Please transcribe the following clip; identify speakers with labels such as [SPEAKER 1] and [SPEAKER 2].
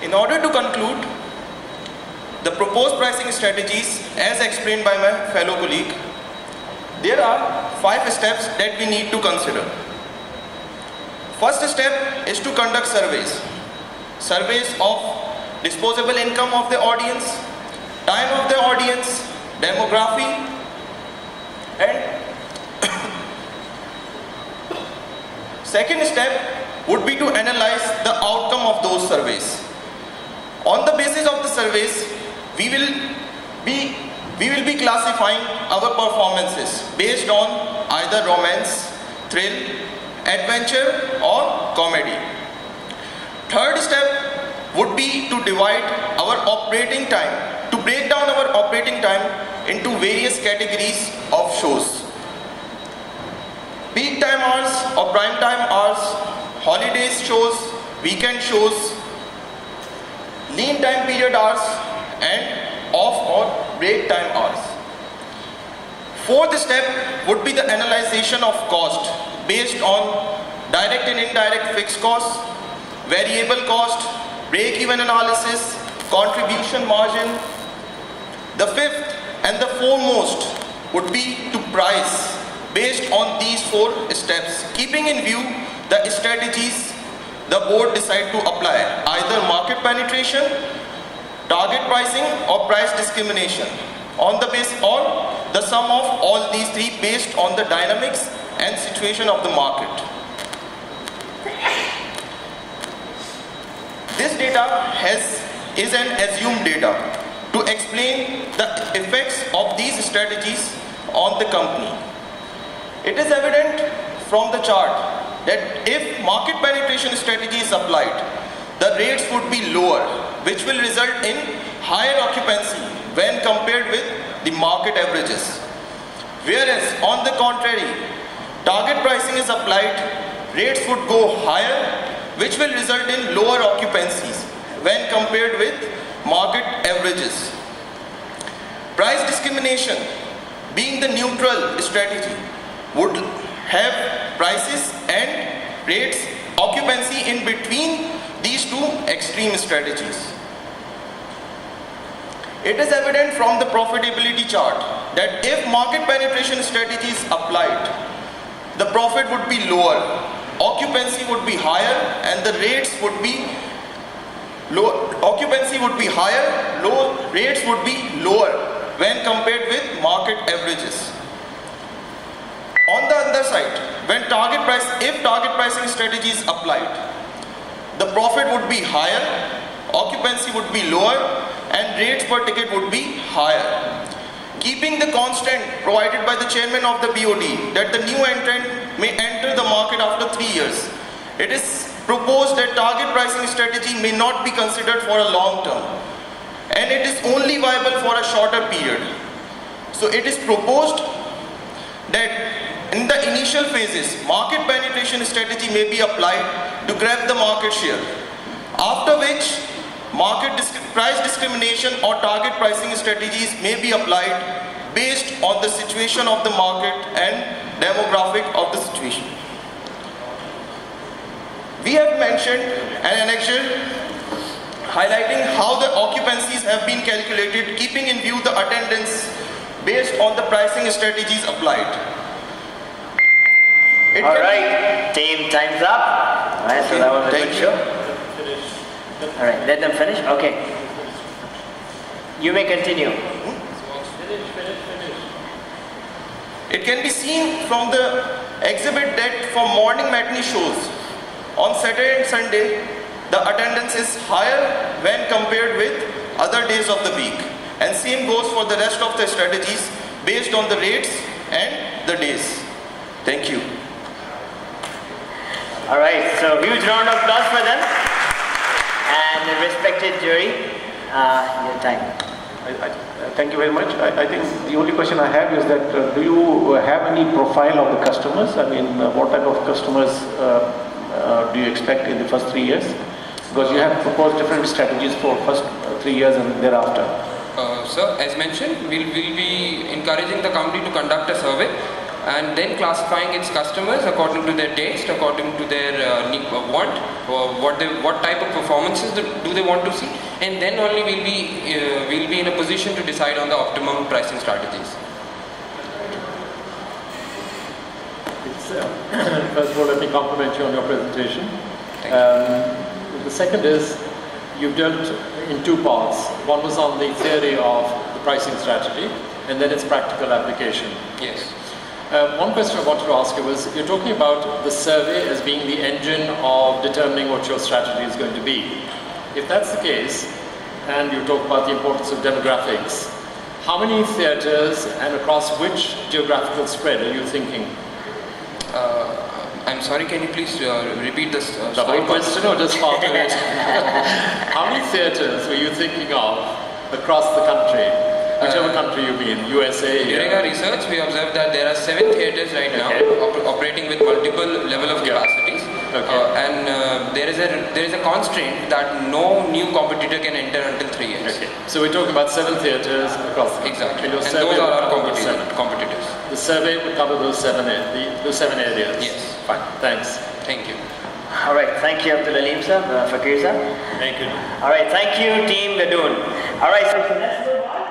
[SPEAKER 1] In order to conclude, the proposed pricing strategies, as explained by my fellow colleague, there are 5 steps that we need to consider. First step is to conduct surveys. Surveys of disposable income of the audience, time of the audience, demography, and second step would be to analyze the outcome of those surveys. On the basis of the surveys, we will be classifying our performances based on either romance, thrill, adventure or comedy. Third step would be to divide our operating time, to break down our operating time into various categories of shows. Peak time hours or prime time hours, holidays shows, weekend shows, lean time period hours and off or break time hours. Fourth step would be the analysis of cost based on direct and indirect fixed costs, variable cost, break-even analysis, contribution margin. The fifth and the foremost would be to price based on these 4 steps, keeping in view the strategies the board decide to apply, either market penetration, target pricing or price discrimination, on the base or the sum of all these 3 based on the dynamics and situation of the market. This data is an assumed data to explain the effects of these strategies on the company. It is evident from the chart that if market penetration strategy is applied, the rates would be lower, which will result in higher occupancy when compared with the market averages. Whereas on the contrary, target pricing is applied, rates would go higher, which will result in lower occupancies when compared with market averages. Price discrimination, being the neutral strategy, would have prices and rates occupancy in between these 2 extreme strategies. It is evident from the profitability chart that if market penetration strategy is applied, the profit would be lower, occupancy would be higher and the rates would be low. Occupancy would be higher, rates would be lower when compared with market averages. On the other side, if target pricing strategy is applied, the profit would be higher, occupancy would be lower and rates per ticket would be higher. Keeping the constant provided by the chairman of the BOD that the new entrant may enter the market after 3 years, it is proposed that target pricing strategy may not be considered for a long term and it is only viable for a shorter period. So it is proposed that in the initial phases, market penetration strategy may be applied to grab the market share, after which price discrimination or target pricing strategies may be applied based on the situation of the market and demographic of the situation. We have mentioned an annexure highlighting how the occupancies have been calculated, keeping in view the attendance based on the pricing strategies applied.
[SPEAKER 2] Alright, team, time's up. Alright, so that was a good show. Alright, let them finish? Okay. You may continue.
[SPEAKER 1] It can be seen from the exhibit that for morning matinee shows, on Saturday and Sunday, the attendance is higher when compared with other days of the week. And same goes for the rest of the strategies based on the rates and the days. Thank you.
[SPEAKER 2] Alright, so huge round of applause for them. And respected jury, your time.
[SPEAKER 3] Thank you very much. I think the only question I have is that do you have any profile of the customers? I mean, what type of customers do you expect in the first 3 years? Because you have proposed different strategies for first 3 years and thereafter.
[SPEAKER 4] Sir, as mentioned, we'll be encouraging the company to conduct a survey and then classifying its customers according to their taste, according to their want, or what type of performances do they want to see, and then only we'll be in a position to decide on the optimum pricing strategies.
[SPEAKER 5] First of all, let me compliment you on your presentation. The second is, you've dealt in two parts. One was on the theory of the pricing strategy, and then its practical application.
[SPEAKER 4] Yes.
[SPEAKER 5] One question I wanted to ask you was, you're talking about the survey as being the engine of determining what your strategy is going to be. If that's the case, and you talk about the importance of demographics, how many theatres and across which geographical spread are you thinking?
[SPEAKER 4] I'm sorry, can you please repeat this?
[SPEAKER 5] The whole question or just part of it? How many theatres were you thinking of across the country? Whichever country you mean, USA?
[SPEAKER 4] During our research, we observed that there are 7 theatres right now operating with multiple level of capacities. And there is a constraint that no new competitor can enter until 3 years.
[SPEAKER 5] Okay. So we're talking about 7 theatres across the country.
[SPEAKER 4] Exactly.
[SPEAKER 5] And
[SPEAKER 4] And those are our competitors.
[SPEAKER 5] The survey would cover those 7 areas?
[SPEAKER 4] Yes.
[SPEAKER 5] Fine. Thanks.
[SPEAKER 4] Thank you.
[SPEAKER 2] All right, thank you, Abdul Aleem sir, Fakir sir.
[SPEAKER 5] Thank you.
[SPEAKER 2] All right, thank you, Team Gadoon. All right, so let's move on.